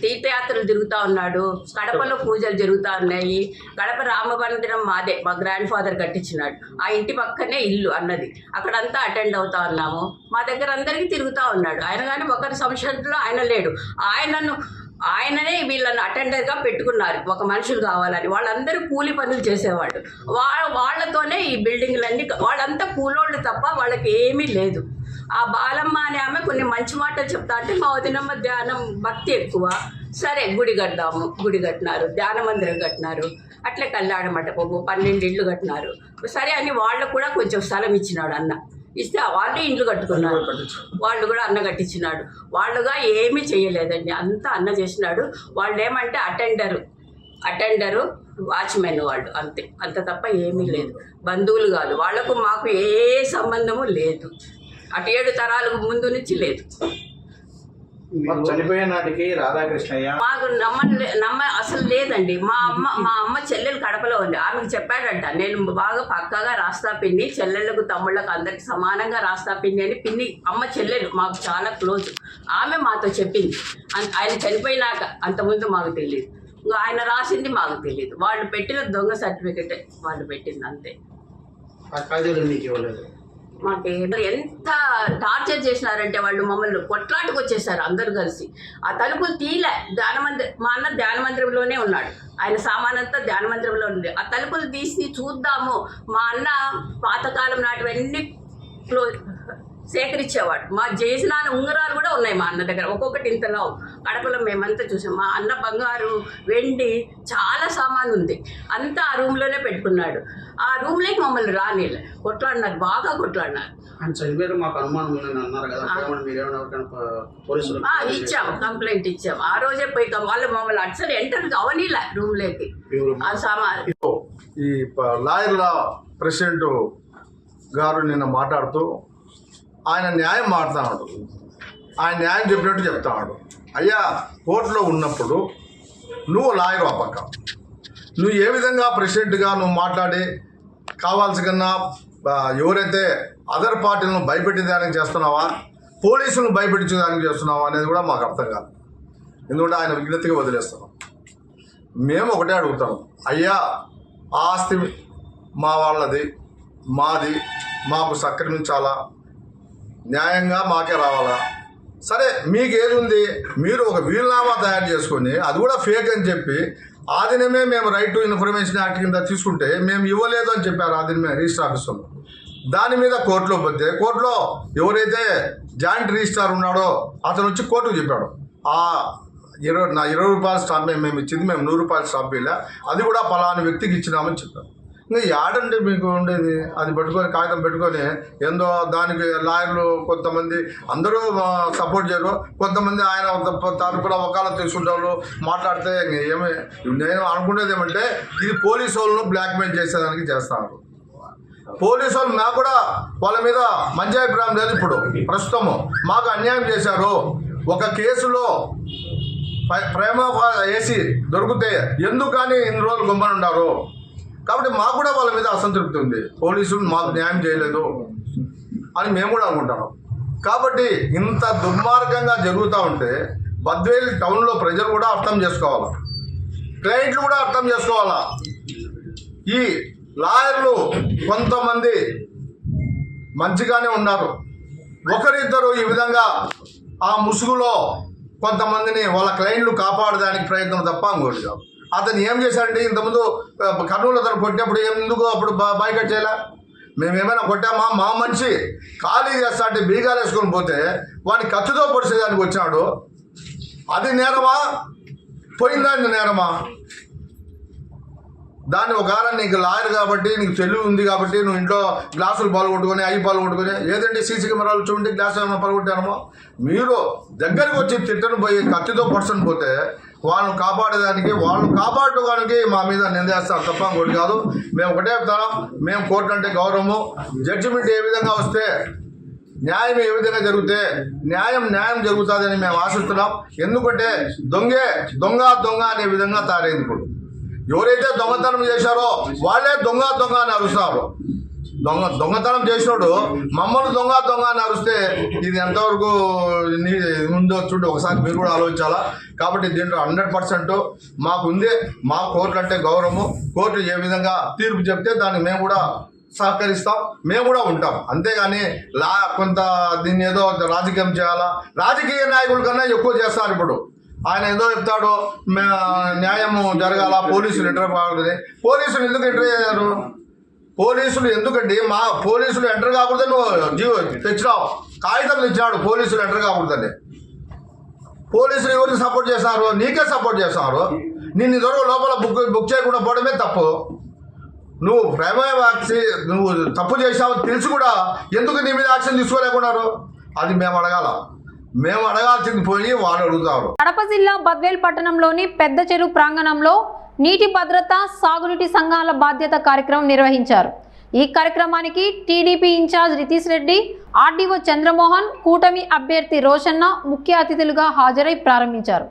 తీర్థయాత్రలు తిరుగుతూ ఉన్నాడు. కడపలో పూజలు జరుగుతూ ఉన్నాయి. కడప రామ మందిరం మాదే, మా గ్రాండ్ ఫాదర్ కట్టించినాడు. ఆ ఇంటి పక్కనే ఇల్లు అన్నది, అక్కడంతా అటెండ్ అవుతా ఉన్నాము. మా దగ్గర అందరికీ తిరుగుతూ ఉన్నాడు ఆయన. కానీ ఒకరి సంవత్సరంలో ఆయన లేడు. ఆయననే వీళ్ళని అటెండర్గా పెట్టుకున్నారు, ఒక మనుషులు కావాలని. వాళ్ళందరూ కూలి పనులు చేసేవాళ్ళు. వాళ్ళతోనే ఈ బిల్డింగ్లన్నీ, వాళ్ళంతా కూలోళ్ళు తప్ప వాళ్ళకి ఏమీ లేదు. ఆ బాలమ్మ అనే ఆమె కొన్ని మంచి మాటలు చెప్తా అంటే మా వదినమ్మ ధ్యానం భక్తి ఎక్కువ. సరే గుడి కడదాము, గుడి కట్టినారు, ధ్యాన మందిరం కట్టినారు, అట్లే కళ్యాణ మండపము 12 ఇళ్ళు కట్టినారు. సరే అని వాళ్ళకు కూడా కొంచెం స్థలం ఇచ్చినాడు అన్న. ఇస్తే వాళ్ళు ఇండ్లు కట్టుకున్నారు. వాళ్ళు కూడా అన్న కట్టించినాడు. వాళ్ళుగా ఏమీ చేయలేదండి, అంతా అన్న చేసినాడు. వాళ్ళు ఏమంటే అటెండరు వాచ్మెన్ వాళ్ళు, అంతే. అంత తప్ప ఏమీ లేదు. బంధువులు కాదు వాళ్లకు, మాకు ఏ సంబంధము లేదు. అటు 7 తరాలకు ముందు నుంచి లేదు. చనిపోయే నాటికి రాధాకృష్ణయ్య మాకు నమ్మ అసలు లేదండి. మా అమ్మ చెల్లెలు కడపలో ఉంది. ఆమెకు చెప్పాడంట, నేను బాగా పక్కాగా రాస్తా పిన్ని, చెల్లెళ్ళకు తమ్ముళ్ళకు అందరికి సమానంగా రాస్తా పిన్ని అని. పిన్ని అమ్మ చెల్లెలు మాకు చాలా క్లోజ్. ఆమె మాతో చెప్పింది. ఆయన చనిపోయినాక, అంతకుముందు మాకు తెలియదు. ఇంకా ఆయన రాసింది మాకు తెలియదు. వాళ్ళు పెట్టిన దొంగ సర్టిఫికెటే వాళ్ళు పెట్టింది, అంతే. మాకు ఎంత టార్చర్ చేసినారంటే వాళ్ళు మమ్మల్ని కొట్లాటకు వచ్చేసారు అందరూ కలిసి. ఆ తలుపులు తీయలే. మా అన్న ధ్యాన మందిరంలోనే ఉన్నాడు. ఆయన సామానంతా ధ్యాన మందిరంలో ఉంది. ఆ తలుపులు తీసి చూద్దాము, మా అన్న పాతకాలం నాటివన్నీ సేకరించేవాడు. మా చేసిన ఉంగరాలు కూడా ఉన్నాయి మా అన్న దగ్గర, ఒక్కొక్కటి ఇంతలో. కడపలో మేమంతా చూసాం. మా అన్న బంగారు, వెండి, చాలా సామాన్ ఉంది, అంతా ఆ రూమ్లోనే పెట్టుకున్నాడు. ఆ రూమ్లోకి మమ్మల్ని రానిలే, కొట్లాడినారు, బాగా కొట్లాడినారు. ఆయన చనిపోయారు మాకు అనుమానం ఉందని అన్నారు కదా, మీరేమైనా పోలీసులు ఇచ్చాం, కంప్లైంట్ ఇచ్చాం. ఆ రోజే పోయి వాళ్ళు మమ్మల్ని అసలు ఎంటర్ అవనీలే రూమ్లోకి. ఆ సామాన్ ఈ లాయర్ల ప్రెసిడెంట్ గారు నిన్న మాట్లాడుతూ ఆయన న్యాయం మాట్లాడుతున్నాడు. ఆయన న్యాయం చెప్పినట్టు చెప్తాడు. అయ్యా, కోర్టులో ఉన్నప్పుడు నువ్వు లాయర్, ఆ పక్క నువ్వు ఏ విధంగా ప్రెసిడెంట్గా నువ్వు మాట్లాడి కావాల్సిన ఎవరైతే అదర్ పార్టీలను భయపెట్టేదానికి చేస్తున్నావా, పోలీసులను భయపెట్టించేదానికి చేస్తున్నావా అనేది కూడా మాకు అర్థం కాదు. ఎందుకంటే ఆయన విజ్ఞతగా వదిలేస్తున్నాం. మేము ఒకటే అడుగుతాం, అయ్యా ఆస్తి మా వాళ్ళది, మాది, మాకు సక్రమించాలా, న్యాయంగా మాకే రావాలా. సరే, మీకు ఏది ఉంది, మీరు ఒక వీలునామా తయారు చేసుకొని అది కూడా ఫేక్ అని చెప్పి ఆ దినమే మేము రైట్ టు ఇన్ఫర్మేషన్ యాక్ట్ కింద తీసుకుంటే మేము ఇవ్వలేదు అని చెప్పారు ఆ దినమే రిజిస్టర్ ఆఫీసర్లో. దాని మీద కోర్టులో పోతే కోర్టులో ఎవరైతే జాయింట్ రిజిస్ట్రార్ ఉన్నాడో అతను వచ్చి కోర్టుకు చెప్పాడు, ఆ 20 రూపాయల స్టాంప్ మేము ఇచ్చింది, మేము 100 రూపాయల స్టాంప్ ఇలా, అది కూడా పలానా వ్యక్తికి ఇచ్చినామని చెప్పారు. ఇంకా యాడండి మీకు ఉండేది, అది పెట్టుకొని కాగితం పెట్టుకొని ఏందో దానికి లాయర్లు కొంతమంది అందరూ సపోర్ట్ చేయరు, కొంతమంది ఆయన తరపున వకాలత్ తీసుకుంటారు మాట్లాడితే ఏమి. నేను అనుకునేది ఏమంటే ఇది పోలీసు వాళ్ళను బ్లాక్మెయిల్ చేసేదానికి చేస్తున్నారు. పోలీసు వాళ్ళు మాకు కూడా వాళ్ళ మీద మంచి అభిప్రాయం లేదు. ఇప్పుడు ప్రస్తుతము మాకు అన్యాయం చేశారు. ఒక కేసులో ప్రేమ వేసి దొరికితే ఎందుకు కానీ ఇన్ని రోజులు గుమ్మని ఉన్నారు. కాబట్టి మాకు కూడా వాళ్ళ మీద అసంతృప్తి ఉంది, పోలీసులు మాకు న్యాయం చేయలేదు అని మేము కూడా అనుకుంటున్నాం. కాబట్టి ఇంత దుర్మార్గంగా జరుగుతూ ఉంటే బద్వేల్ టౌన్లో ప్రజలు కూడా అర్థం చేసుకోవాలా, క్లయింట్లు కూడా అర్థం చేసుకోవాలా. ఈ లాయర్లు కొంతమంది మంచిగానే ఉన్నారు, ఒకరిద్దరు ఈ విధంగా ఆ ముసుగులో కొంతమందిని వాళ్ళ క్లయింట్లు కాపాడడానికి ప్రయత్నం తప్ప ఇంకోటి కాదు. అతను ఏం చేశాడంటే ఇంతకుముందు కర్నూలు అతను కొట్టినప్పుడు ఎందుకు అప్పుడు బాయ్కట్ చేయాల? మేమేమైనా కొట్టామా? మా మనిషి ఖాళీ చేస్తా అంటే బీగాలు వేసుకొని పోతే వాడిని కత్తితో పొడిచేదానికి వచ్చినాడు. అది నేరమా? పోయిందాన్ని నేరమా? దాన్ని ఒకవేళ నీకు లాయర్ కాబట్టి, నీకు తెలివి ఉంది కాబట్టి నువ్వు ఇంట్లో గ్లాసులు పాల్గొట్టుకొని అవి పాల్గొట్టుకొని ఏదంటే సీసీ కెమెరాలు చూడండి గ్లాసులు ఏమైనా పాల్గొట్టారమో. మీరు దగ్గరికి వచ్చి తిట్టను పోయి కత్తితో పొడుచుని పోతే వాళ్ళని కాపాడేదానికి, వాళ్ళు కాపాడడానికి మా మీద నిందేస్తారు తప్ప ఇంకోటి కాదు. మేము ఒకటే చెప్తాం, మేము కోర్టు అంటే గౌరవము. జడ్జిమెంట్ ఏ విధంగా వస్తే, న్యాయం ఏ విధంగా జరిగితే న్యాయం జరుగుతుందని మేము ఆశిస్తున్నాం. ఎందుకంటే దొంగ అనే విధంగా తయారైంది. ఇప్పుడు ఎవరైతే దొంగతనం చేశారో వాళ్ళే దొంగ అని అరుస్తారు. దొంగతనం చేసినోడు మమ్మల్ని దొంగ అని అరిస్తే ఇది ఎంతవరకు ఉందో చూడండి, ఒకసారి మీరు కూడా ఆలోచించాలా. కాబట్టి దీంట్లో 100% మాకు ఉంది. మా కోర్టు అంటే గౌరవము. కోర్టు ఏ విధంగా తీర్పు చెప్తే దాన్ని మేము కూడా సహకరిస్తాం, మేము కూడా ఉంటాం. అంతేగాని కొంత దీన్ని ఏదో రాజకీయం చేయాలా, రాజకీయ నాయకుల కన్నా ఎక్కువ చేస్తారు. ఇప్పుడు ఆయన ఏదో చెప్తాడు న్యాయము జరగాల, పోలీసులు ఎంటర్ కాకూడదని. పోలీసులు ఎందుకు ఎంటర్ అయ్యారు? పోలీసులు ఎందుకండి? మా పోలీసులు ఎంటర్ కాకూడదని నువ్వు తెచ్చినావు, కాగితం తెచ్చినాడు పోలీసులు ఎంటర్ కాకూడదని. పోలీసులు ఎవరికి సపోర్ట్ చేస్తున్నారు? నీకే సపోర్ట్ చేస్తున్నారు. నిన్ను దొరక లోపల బుక్ చేయకుండా పోవడమే తప్పు. నువ్వు నువ్వు తప్పు చేసావు తెలిసి కూడా ఎందుకు నీ మీద యాక్షన్ తీసుకోలేకున్నారు? అది మేము అడగాల. మేము అడగాల్సింది పోయి వాళ్ళు అడుగుతారు. కడప జిల్లా బద్వేల్ పట్టణంలోని పెద్ద చెరువు ప్రాంగణంలో నీటి భద్రత, సాగునీటి సంఘాల బాధ్యత కార్యక్రమం నిర్వహించారు. ఈ కార్యక్రమానికి TDP incharge Ritesh Reddy, RDO Chandramohan, కూటమి అభ్యర్థి రోషన్న ముఖ్య అతిథులుగా హాజరై ప్రారంభించారు.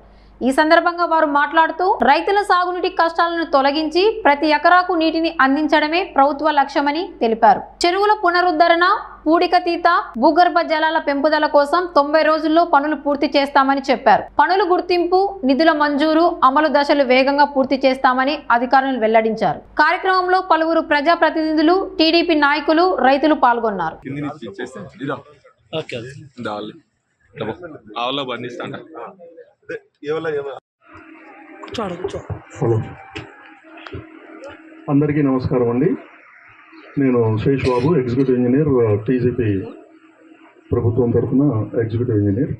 ఈ సందర్భంగా వారు మాట్లాడుతూ రైతుల సాగునీటి కష్టాలను తొలగించి ప్రతి ఎకరాకు నీటిని అందించడమే ప్రభుత్వ లక్ష్యమని తెలిపారు. చెరువుల పునరుద్ధరణ, పూడికతీత, భూగర్భ జలాల పెంపుదల కోసం 90 రోజుల్లో పనులు పూర్తి చేస్తామని చెప్పారు. పనులు గుర్తింపు, నిధుల మంజూరు, అమలు దశలు వేగంగా పూర్తి చేస్తామని అధికారులు వెల్లడించారు. కార్యక్రమంలో పలువురు ప్రజాప్రతినిధులు, టీడీపీ నాయకులు, రైతులు పాల్గొన్నారు. అందరికీ నమస్కారం అండి. నేను శేష్ బాబు, ఎగ్జిక్యూటివ్ ఇంజనీర్, టీజీపీ ప్రభుత్వం తరఫున ఎగ్జిక్యూటివ్ ఇంజనీర్.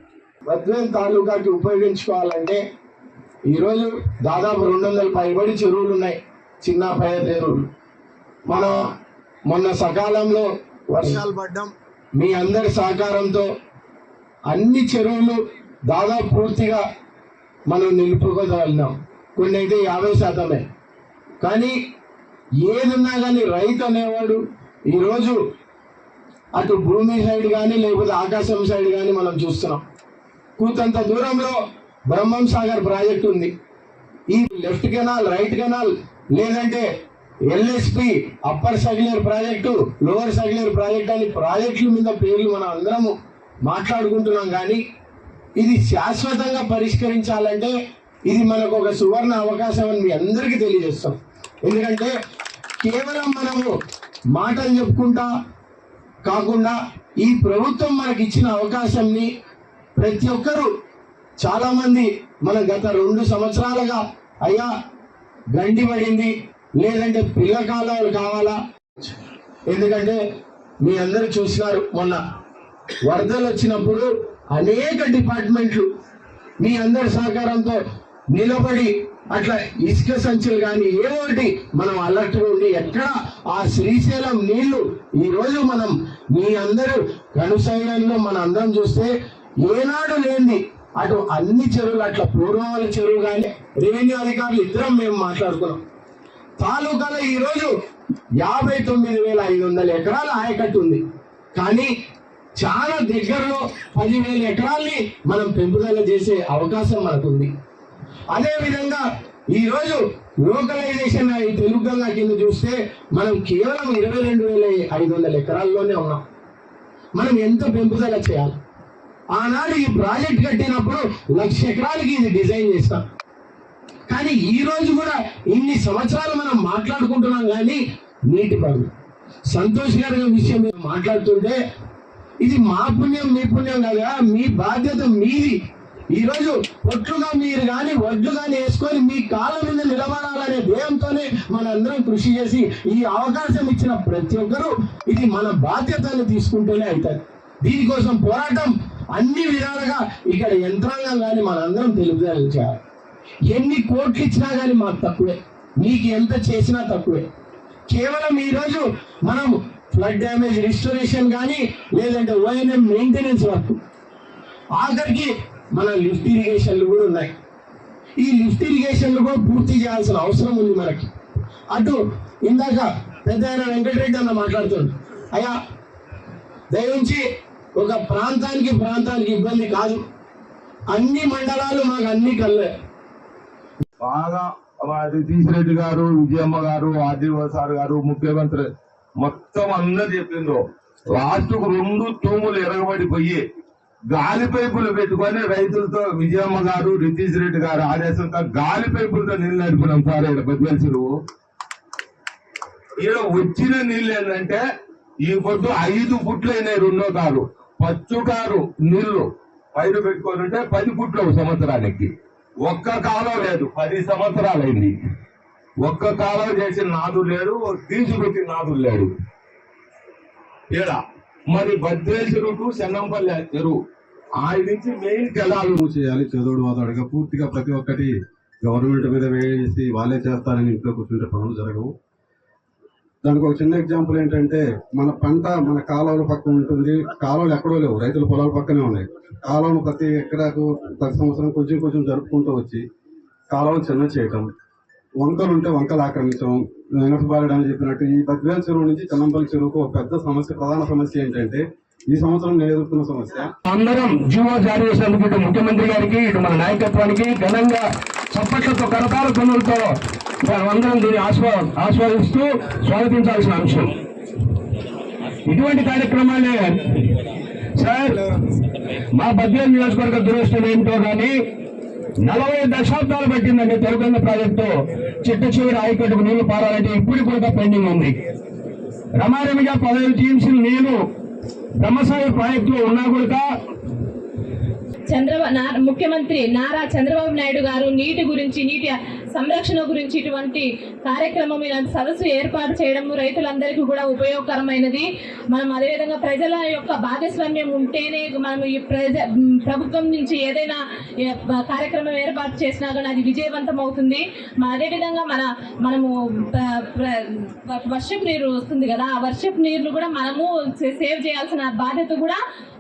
బద్వేల్ తాలూకాకి ఉపయోగించుకోవాలంటే ఈరోజు దాదాపు 200 పైబడి చెరువులు ఉన్నాయి, చిన్న పెద్ద చెరువులు. మనం మొన్న సకాలంలో వర్షాలు పడ్డం, మీ అందరి సహకారంతో అన్ని చెరువులు దాదాపు పూర్తిగా మనం నిలుపుకోగలిగినాం. కొన్ని అయితే 50%. కానీ ఏదున్నా కానీ రైతు అనేవాడు ఈరోజు అటు భూమి సైడ్ కానీ లేకపోతే ఆకాశం సైడ్ కానీ మనం చూస్తున్నాం. కూతంత దూరంలో బ్రహ్మం సాగర్ ప్రాజెక్ట్ ఉంది. ఈ లెఫ్ట్ కెనాల్, రైట్ కెనాల్, లేదంటే LSP upper Sagileru project, lower Sagileru project అని ప్రాజెక్టుల మీద పేర్లు మనం అందరము మాట్లాడుకుంటున్నాం. కానీ ఇది శాశ్వతంగా పరిష్కరించాలంటే ఇది మనకు ఒక సువర్ణ అవకాశం అని మీ అందరికీ తెలియజేస్తాం. ఎందుకంటే కేవలం మనము మాటలు చెప్పుకుంటా కాకుండా ఈ ప్రభుత్వం మనకి ఇచ్చిన అవకాశాన్ని ప్రతి ఒక్కరూ, చాలా మంది మన గత 2 సంవత్సరాలుగా అయ్యా గండి పడింది, లేదంటే పిల్ల కాలువలు కావాలా. ఎందుకంటే మీ అందరూ చూసినారు, మొన్న వరదలు వచ్చినప్పుడు అనేక డిపార్ట్మెంట్లు మీ అందరి సహకారంతో నిలబడి అట్లా ఇసుక సంచులు కానీ ఏమోటి మనం అలర్ట్ ఉండి ఎక్కడ ఆ శ్రీశైలం నీళ్లు ఈరోజు మనం మీ అందరూ కనుసైలంలో మన అందరం చూస్తే ఏనాడు లేని అటు అన్ని చెరువులు, అట్లా పూర్వాల చెరువు కానీ రెవెన్యూ అధికారులు ఇద్దరం మేము మాట్లాడుకున్నాం. తాలూకాలో ఈరోజు 59,500 ఎకరాల ఆయకట్టు ఉంది. కానీ చాలా దగ్గరలో 10,000 ఎకరాల్ని మనం పెంపుదల చేసే అవకాశం మనకుంది. అదేవిధంగా ఈరోజు లోకలైజేషన్ ఈ తెలుగు గంగా కింద చూస్తే మనం కేవలం 22,500 ఎకరాల్లోనే ఉన్నాం. మనం ఎంత పెంపుదల చేయాలి? ఆనాడు ఈ ప్రాజెక్ట్ కట్టినప్పుడు 1,00,000 ఎకరాలకి ఇది డిజైన్ చేస్తాం. కానీ ఈ రోజు కూడా ఇన్ని సంవత్సరాలు మనం మాట్లాడుకుంటున్నాం. కానీ నీటి పనులు సంతోషకరమైన విషయం మేము మాట్లాడుతుంటే ఇది మా పుణ్యం మీ పుణ్యం కదా, మీ బాధ్యత మీది. ఈరోజు పొట్లుగా మీరు కానీ వడ్లు కానీ వేసుకొని మీ కాళ్ళ మీద నిలబడాలనే ధ్యేయంతోనే మనందరం కృషి చేసి ఈ అవకాశం ఇచ్చిన ప్రతి ఒక్కరూ ఇది మన బాధ్యతను తీసుకుంటూనే అవుతుంది. దీనికోసం పోరాటం అన్ని విధాలుగా ఇక్కడ యంత్రాంగం కానీ మనందరం తెలుగుదల చేయాలి. ఎన్ని కోట్లు ఇచ్చినా కానీ మాకు తక్కువే, మీకు ఎంత చేసినా తక్కువే. కేవలం ఈరోజు మనం ఫ్లడ్ డ్యామేజ్ రిస్టోరేషన్ కానీ లేదంటే ఓఎన్ఎం మెయింటెనెన్స్ వర్క్, ఆఖరికి మన లిఫ్ట్ ఇరిగేషన్లు కూడా ఉన్నాయి. ఈ లిఫ్ట్ ఇరిగేషన్లు కూడా పూర్తి చేయాల్సిన అవసరం ఉంది మనకి. అటు ఇందాక పెద్ద వెంకటరెడ్డి అన్న మాట్లాడుతుంది, అయ్యా దయవుంచి ఒక ప్రాంతానికి ఇబ్బంది కాదు, అన్ని మండలాలు మాకు అన్ని కళ్ళే. బాగా రితీష్ రెడ్డి గారు, విజయమ్మ గారు, ఆర్డీఓ సార్ గారు, ముఖ్యమంత్రి మొత్తం అందరు చెప్పిండ్రు. లాస్ట్కు 2 తూములు ఎరగబడిపోయి గాలి పైపులు పెట్టుకొని రైతులతో విజయమ్మ గారు, రితీష్ రెడ్డి గారు ఆదేశంతో గాలి పైపులతో నీళ్లు నడిపినాం సార్. ఇక్కడ బద్వేల్ చెరువు ఈడ వచ్చిన నీళ్ళు ఏంటంటే ఈ పొద్దు 5 ఫుట్లు అయినాయి. 2వ కారు పచ్చుకారు నీళ్లు పైరు పెట్టుకొని ఉంటే 10 ఫుట్లు సంవత్సరానికి. ఒక్క కాలం లేదు, 10 సంవత్సరాలైంది. ఒక్క కాలం చేసిన నాదులు లేడు, తీసుకొచ్చిన నాదులు లేడు. ఈడ మరి బద్వేల్ చెరువు టు చెన్నంపల్లి చెరువు ఆయన నుంచి మెయిన్ జలాలు చేయాలి. చదువుడు వాదాడుగా పూర్తిగా ప్రతి ఒక్కటి గవర్నమెంట్ మీద వేసి వాళ్ళే చేస్తారని ఇంట్లో కూర్చుంటే పనులు జరగవు. దానికి ఒక చిన్న ఎగ్జాంపుల్ ఏంటంటే మన పంట మన కాలువల పక్కన ఉంటుంది. కాలువలు ఎక్కడో లేవు, రైతుల పొలాల పక్కనే ఉన్నాయి. కాలువను ప్రతి ఎకరాకు ప్రతి సంవత్సరం కొంచెం జరుపుకుంటూ వచ్చి కాలువలు చిన్న చేయటం, వంకలు ఉంటే వంకలు ఆక్రమించడం, వెనకబారడానికి చెప్పినట్టు ఈ బద్వేల్ చెరువు నుంచి చెన్నంపల్లి చెరువుకు ఒక పెద్ద సమస్య, ప్రధాన సమస్య ఏంటంటే ఈ సంవత్సరం నేను ఎదుర్కొన్న సమస్య. అందరం జీవో జారీ చేసినందుకు ఇటు ముఖ్యమంత్రి గారికి, ఇటు మన నాయకత్వానికి ఘనంగా చప్పట్లతో కరతాల పనులతో అందరం దీన్ని ఆస్వాదిస్తూ స్వాగతించాల్సిన అంశం. ఇటువంటి కార్యక్రమాలే సార్ మా బద్వేల్ నియోజకవర్గ దురదృష్టం ఏంటో కానీ 40 దశాబ్దాలు పట్టిందండి తెలుగంగ ప్రాజెక్టు చిట్ట చివరి ఆయకట్టుకు నీళ్లు పారాలంటే ఇప్పుడు కూడా పెండింగ్ ఉంది. రమారమిగా 15 టీమ్స్ నీళ్లు బ్రహ్మసాయి ప్రాజెక్టులో ఉన్నా కూడా ముఖ్యమంత్రి నారా చంద్రబాబు నాయుడు గారు నీటి గురించి, నీటి సంరక్షణ గురించి ఇటువంటి కార్యక్రమం, ఇలాంటి సదస్సు ఏర్పాటు చేయడం రైతులందరికీ కూడా ఉపయోగకరమైనది. మనం అదేవిధంగా ప్రజల యొక్క భాగస్వామ్యం ఉంటేనే మనం ఈ ప్రభుత్వం నుంచి ఏదైనా కార్యక్రమం ఏర్పాటు చేసినా కానీ అది విజయవంతం అవుతుంది. అదేవిధంగా మనము వర్షపు నీరు వస్తుంది కదా, ఆ వర్షపు నీరును కూడా మనము సేవ్ చేయాల్సిన బాధ్యత కూడా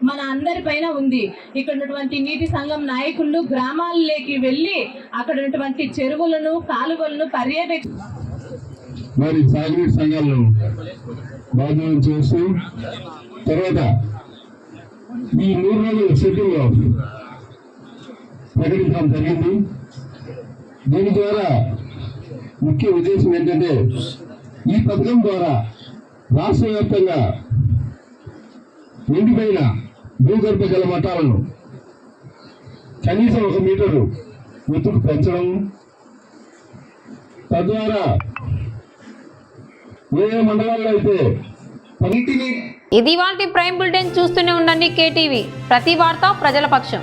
మన అందరిపైన ఉంది. ఇక్కడ ఉన్నటువంటి నీటి సంఘం నాయకులు గ్రామాల్లోకి వెళ్ళి అక్కడ ఉన్నటువంటి చెరువులను, కాలువలను మరి సాగునీటి సంఘాలను బాధ్యత చేస్తూ తర్వాత ఈ 3 రోజుల షెడ్యూల్ ప్రకటించడం జరిగింది. దీని ద్వారా ముఖ్య ఉద్దేశం ఏంటంటే ఈ పథకం ద్వారా రాష్ట్ర వ్యాప్తంగా ఎండిపోయిన భూగర్భ జల మట్టాలను కనీసం 1 మీటరు ఎత్తుకు పెంచడం, తద్వారా ఏ మండలాల్లో అయితే ఇది వాటి ప్రైమ్ బులెటిన్. చూస్తూనే ఉండండి KTV, ప్రతి వార్త ప్రజల పక్షం.